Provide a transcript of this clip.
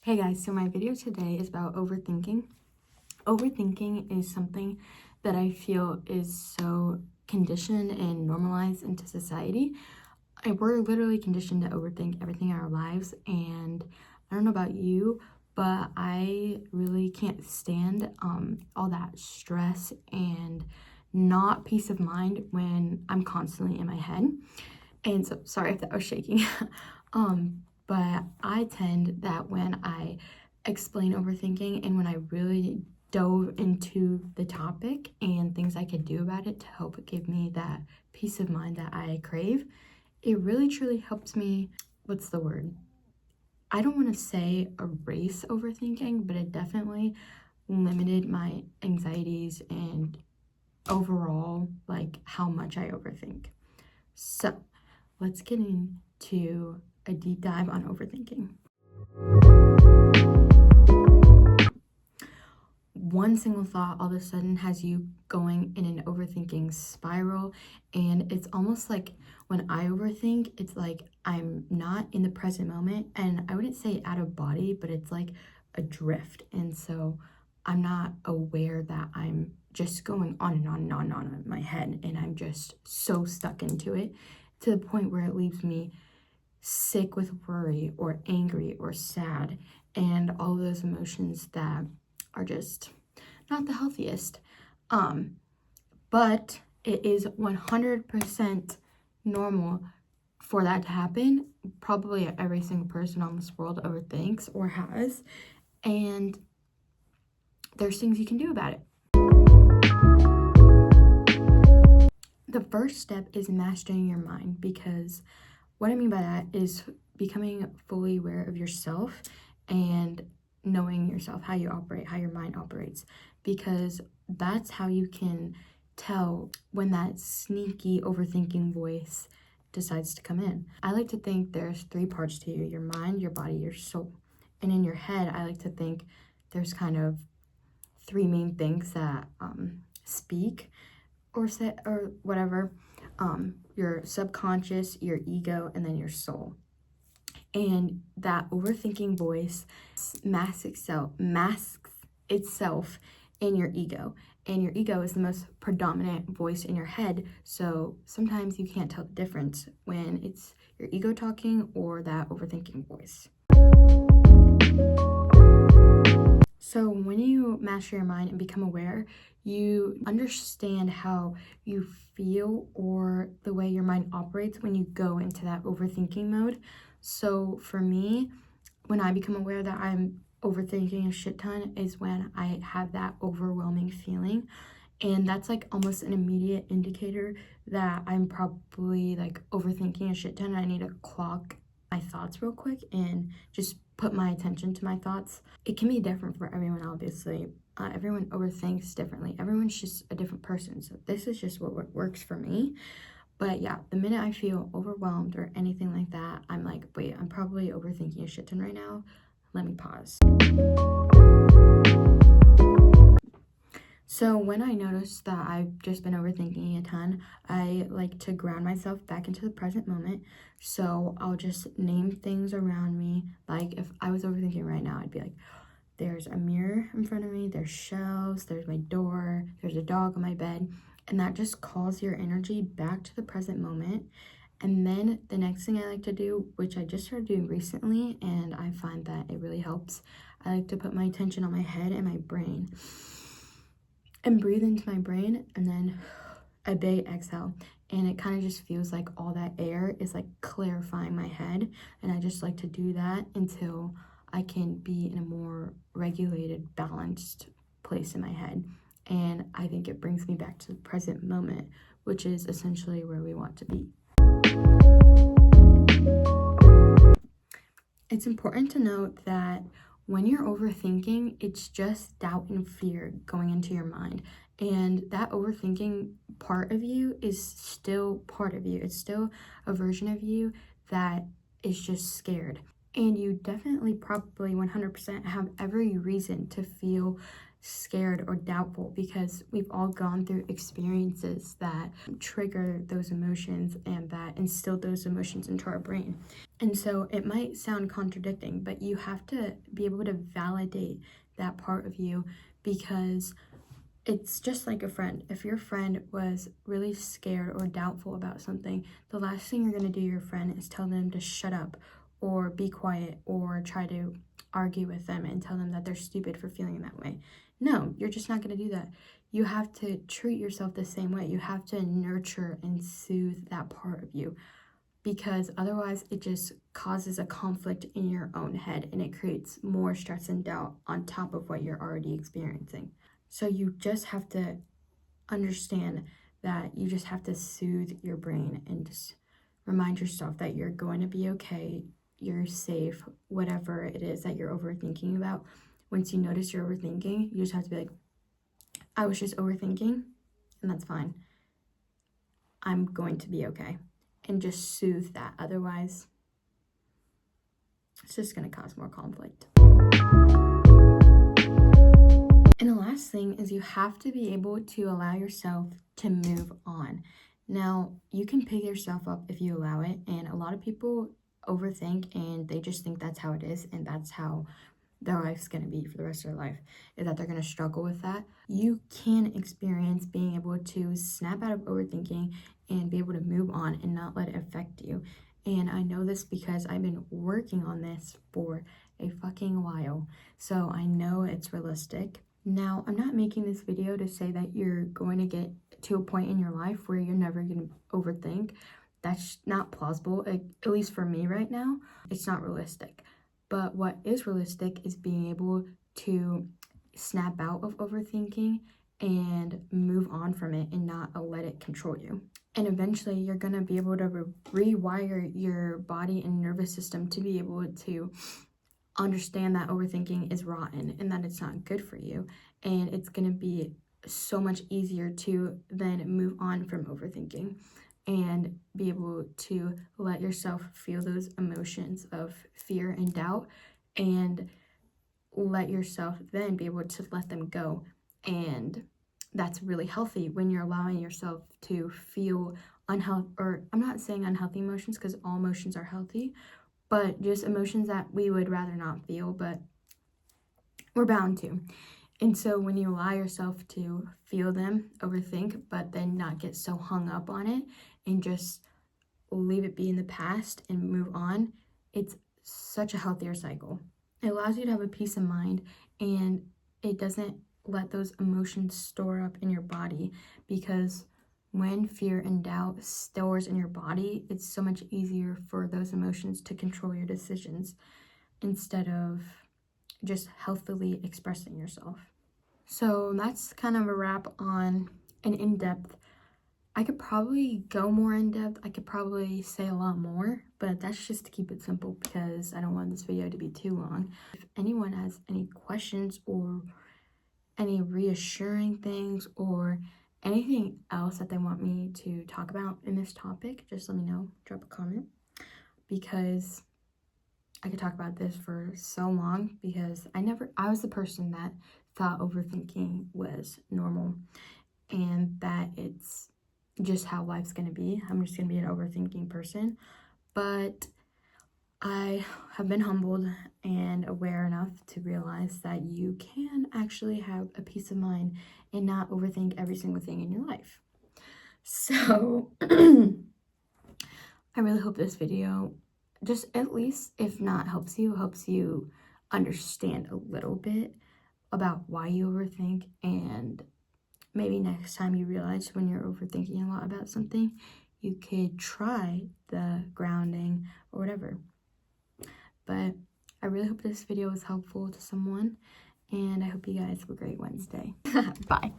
Hey guys, so my video today is about overthinking. Overthinking is something that I feel is so conditioned and normalized into society. We're literally conditioned to overthink everything in our lives, and I don't know about you, but I really can't stand all that stress and not peace of mind when I'm constantly in my head. And so, sorry if that was shaking. But I tend that when I explain overthinking and when I really dove into the topic and things I could do about it to help give me that peace of mind that I crave, it really truly helps me. What's the word? I don't want to say erase overthinking, but it definitely limited my anxieties and overall, like, how much I overthink. So, let's get into a deep dive on overthinking. One single thought all of a sudden has you going in an overthinking spiral, and it's almost like when I overthink, it's like I'm not in the present moment, and I wouldn't say out of body, but it's like adrift, and so I'm not aware that I'm just going on and on and on and on in my head, and I'm just so stuck into it to the point where it leaves me sick with worry or angry or sad and all of those emotions that are just not the healthiest. But it is 100% normal for that to happen. Probably every single person on this world overthinks or has, and there's things you can do about it. The first step is mastering your mind, because what I mean by that is becoming fully aware of yourself and knowing yourself, how you operate, how your mind operates, because that's how you can tell when that sneaky overthinking voice decides to come in. I like to think there's three parts to you: your mind, your body, your soul. And in your head, I like to think there's kind of three main things that speak or say or whatever. Your subconscious, your ego, and then your soul. And that overthinking voice masks itself in your ego. And your ego is the most predominant voice in your head. So sometimes you can't tell the difference when it's your ego talking or that overthinking voice. So when you master your mind and become aware, you understand how you feel or the way your mind operates when you go into that overthinking mode. So for me, when I become aware that I'm overthinking a shit ton is when I have that overwhelming feeling. And that's like almost an immediate indicator that I'm probably like overthinking a shit ton. I need to clock my thoughts real quick and just put my attention to my thoughts. It can be different for everyone, obviously. Everyone overthinks differently. Everyone's just a different person. So this is just what works for me. But yeah, the minute I feel overwhelmed or anything like that, I'm like, wait, I'm probably overthinking a shit ton right now. Let me pause. So when I notice that I've just been overthinking a ton, I like to ground myself back into the present moment. So I'll just name things around me. Like if I was overthinking right now, I'd be like, there's a mirror in front of me, there's shelves, there's my door, there's a dog on my bed. And that just calls your energy back to the present moment. And then the next thing I like to do, which I just started doing recently, and I find that it really helps, I like to put my attention on my head and my brain and breathe into my brain, and then a big exhale. And it kind of just feels like all that air is like clarifying my head. And I just like to do that until I can be in a more regulated, balanced place in my head. And I think it brings me back to the present moment, which is essentially where we want to be. It's important to note that when you're overthinking, it's just doubt and fear going into your mind. And that overthinking part of you is still part of you. It's still a version of you that is just scared. And you definitely probably 100% have every reason to feel scared or doubtful, because we've all gone through experiences that trigger those emotions and that instill those emotions into our brain. And so it might sound contradicting, but you have to be able to validate that part of you, because it's just like a friend. If your friend was really scared or doubtful about something, the last thing you're going to do to your friend is tell them to shut up or be quiet or try to argue with them and tell them that they're stupid for feeling that way. No, you're just not going to do that. You have to treat yourself the same way. You have to nurture and soothe that part of you, because otherwise it just causes a conflict in your own head and it creates more stress and doubt on top of what you're already experiencing. So you just have to understand that you just have to soothe your brain and just remind yourself that you're going to be okay, you're safe, whatever it is that you're overthinking about. Once you notice you're overthinking, you just have to be like, I was just overthinking, and that's fine. I'm going to be okay. And just soothe that. Otherwise, it's just going to cause more conflict. And the last thing is you have to be able to allow yourself to move on. Now, you can pick yourself up if you allow it, and a lot of people overthink and they just think that's how it is and that's how their life's going to be for the rest of their life, is that they're going to struggle with that. You can experience being able to snap out of overthinking and be able to move on and not let it affect you. And I know this because I've been working on this for a fucking while, so I know it's realistic. Now, I'm not making this video to say that you're going to get to a point in your life where you're never going to overthink. That's not plausible, at least for me right now. It's not realistic. But what is realistic is being able to snap out of overthinking and move on from it and not let it control you. And eventually you're going to be able to rewire your body and nervous system to be able to understand that overthinking is rotten and that it's not good for you. And it's going to be so much easier to then move on from overthinking and be able to let yourself feel those emotions of fear and doubt, and let yourself then be able to let them go. And that's really healthy when you're allowing yourself to feel unhealthy, or I'm not saying unhealthy emotions because all emotions are healthy, but just emotions that we would rather not feel, but we're bound to. And so when you allow yourself to feel them, overthink, but then not get so hung up on it and just leave it be in the past and move on, it's such a healthier cycle. It allows you to have a peace of mind, and it doesn't let those emotions store up in your body, because when fear and doubt stores in your body, it's so much easier for those emotions to control your decisions instead of just healthily expressing yourself. So that's kind of a wrap on an in-depth. I could probably go more in-depth. I could probably say a lot more, but that's just to keep it simple because I don't want this video to be too long. If anyone has any questions or any reassuring things or anything else that they want me to talk about in this topic, just let me know. Drop a comment, because I could talk about this for so long, because I was the person that thought overthinking was normal and that it's just how life's gonna be. I'm just gonna be an overthinking person. But I have been humbled and aware enough to realize that you can actually have a peace of mind and not overthink every single thing in your life. So I really hope this video just, at least if not helps you understand a little bit about why you overthink, and maybe next time you realize when you're overthinking a lot about something, you could try the grounding or whatever. But I really hope this video was helpful to someone, and I hope you guys have a great Wednesday. Bye.